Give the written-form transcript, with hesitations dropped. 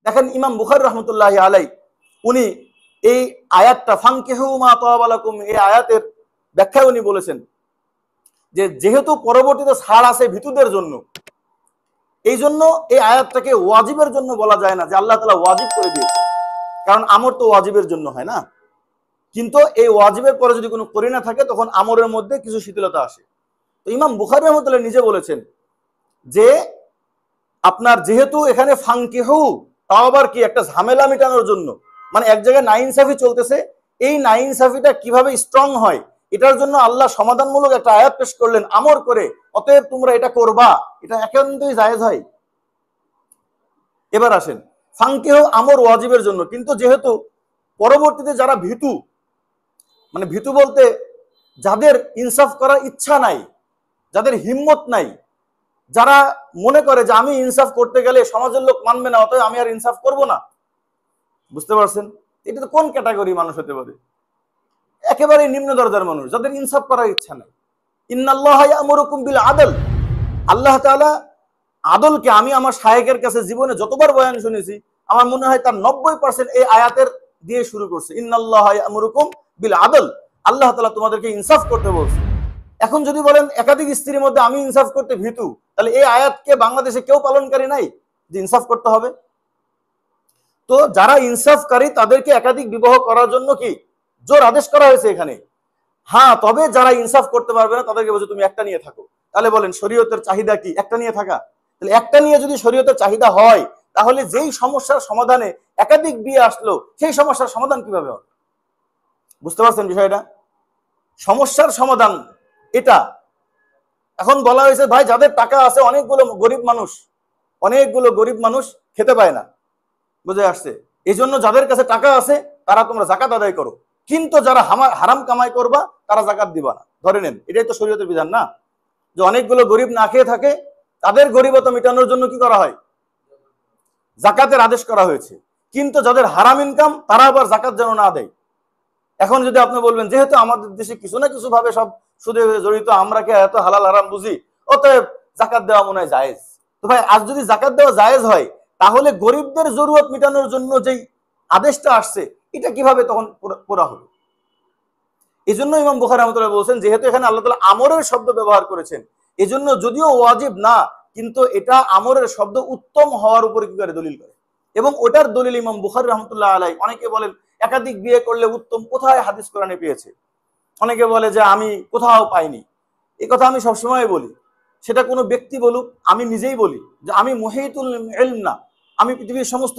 দেখেন ইমাম বুখারী রাহমাতুল্লাহি আলাইহি উনি এই আয়াতটা ফানকিহু মা তাবা লাকুম, এই আয়াতের ব্যাখ্যায় উনি বলেছেন যে যেহেতু পরবর্তীতে ছাড় আছে ভীতুদের জন্য, এই জন্য এই আয়াতটাকে ওয়াজিবের জন্য বলা যায় না যে আল্লাহ তাআলা ওয়াজিব করে দিয়েছে, কারণ আমর তো ওয়াজিবের জন্য হয় না। কিন্তু এই ওয়াজিবের পরে যদি কোনো করিনা থাকে তখন আমরের মধ্যে কিছু শিথিলতা আসে। তো ইমাম বুখারী রাহমাতুল্লাহ নিজে বলেছেন যে আপনার যেহেতু এখানে ফানকিহু, তাও আবার কি একটা ঝামেলা মেটানোর জন্য, মানে এক জায়গায় নাইনসাফি চলতেছে, এই নাইনসাফিটা কিভাবে স্ট্রং হয় এটার জন্য আল্লাহ সমাধানমূলক একটা আয়াত পেশ করলেন আমর করে, অতএব তোমরা এটা করবা, এটা একান্তই জায়েজ হয়। এবার আসেন, ফানকিহু আমর ওয়াজিবের জন্য, কিন্তু যেহেতু পরবর্তীতে যারা ভীতু, মানে ভীতু বলতে যাদের ইনসাফ করার ইচ্ছা নাই, যাদের হিম্মত নাই, যারা মনে করে যে আমি ইনসাফ করতে গেলে সমাজের লোক মানবে না, অতএব আমি আর ইনসাফ করব না, বুঝতে পারছেন এটা তো কোন ক্যাটাগরি মানুষ হতে পারে? একেবারে নিম্ন দরজার মানুষ, যাদের ইনসাফ করার ইচ্ছা নাই। ইন্নাল্লাহা ইয়ামুরুকুম বিল আদল, আল্লাহ তাআলা আদলকে, আমি আমার শায়েখের কাছে জীবনে যতবার বয়ান শুনেছি আমার মনে হয় তার 90% এই আয়াতের দিয়ে শুরু করছে, ইন্নাল্লাহা ইয়ামুরুকুম বিল আদল, আল্লাহ তাআলা তোমাদেরকে ইনসাফ করতে বলছে। এখন যদি বলেন একাধিক স্ত্রীর মধ্যে আমি ইনসাফ করতে ভীতু, তাহলে এই আয়াতকে বাংলাদেশে কেউ পালনকারী নাই যে ইনসাফ করতে হবে? তো যারা ইনসাফকারী তাদেরকে একাধিক বিবাহ করার জন্য কি জোর আদেশ করা হয়েছে এখানে। হ্যাঁ, তবে যারা ইনসাফ করতে পারবে না তাদেরকে বলছে তুমি একটা নিয়ে থাকো। তাহলে বলেন শরীয়তের চাহিদা কি একটা নিয়ে থাকা? তাহলে একটা নিয়ে যদি শরীয়তের চাহিদা হয়, তাহলে যেই সমস্যার সমাধানে একাধিক বিয়ে আসলো সেই সমস্যার সমাধান কিভাবে হবে? বুঝতে পারছেন বিষয়টা? সমস্যার সমাধান এটা। এখন বলা হয়েছে ভাই যাদের টাকা আছে, অনেকগুলো গরিব মানুষ খেতে পায় না, বুঝে আসছে, এই জন্য যাদের কাছে টাকা আছে তারা তোমরা জাকাত আদায় করো, কিন্তু যারা হারাম কামাই করবা তারা জাকাত দিবা না। ধরে নেন এটাই তো শরীয়তের বিধান না, যে অনেকগুলো গরিব না খেয়ে থাকে, তাদের গরিবতা মেটানোর জন্য কি করা হয়? জাকাতের আদেশ করা হয়েছে। কিন্তু যাদের হারাম ইনকাম তারা আবার জাকাত যেন না দেয়। এখন যদি আপনি বলবেন যেহেতু আমাদের দেশে কিছু না কিছু ভাবে সব সুদে জড়িত, আমরা কি এত হালাল হারাম বুঝি, অতএব জাকাত দেওয়া মনে হয় জায়েজ। তো ভাই আজ যদি জাকাত দেওয়া জায়েজ হয়, তাহলে গরিবদের জরুরত মেটানোর জন্য যেই আদেশটা আসছে এটা কিভাবে তখন পুরা হলো? এই জন্য ইমাম বুখারী রাহমাতুল্লাহ বলছেন যেহেতু এখানে আল্লাহ তাআলা আমরের শব্দ ব্যবহার করেছেন, এজন্য যদিও ওয়াজিব না, কিন্তু এটা আমরের শব্দ উত্তম হওয়ার উপরে কি করে দলিল করে, এবং ওটার দলিল ইমাম বুখারী রাহমাতুল্লাহ আলাইহি। অনেকে বলেন একাধিক বিয়ে করলে উত্তম, কোথায় হাদিস কোরআনে পেয়েছে? অনেকে বলে যে আমি কোথাও পাইনি। এই কথা আমি সবসময় বলি, সেটা কোনো ব্যক্তি বলুক, আমি নিজেই বলি যে আমি মুহিতুল ইলম না, আমি পৃথিবীর সমস্ত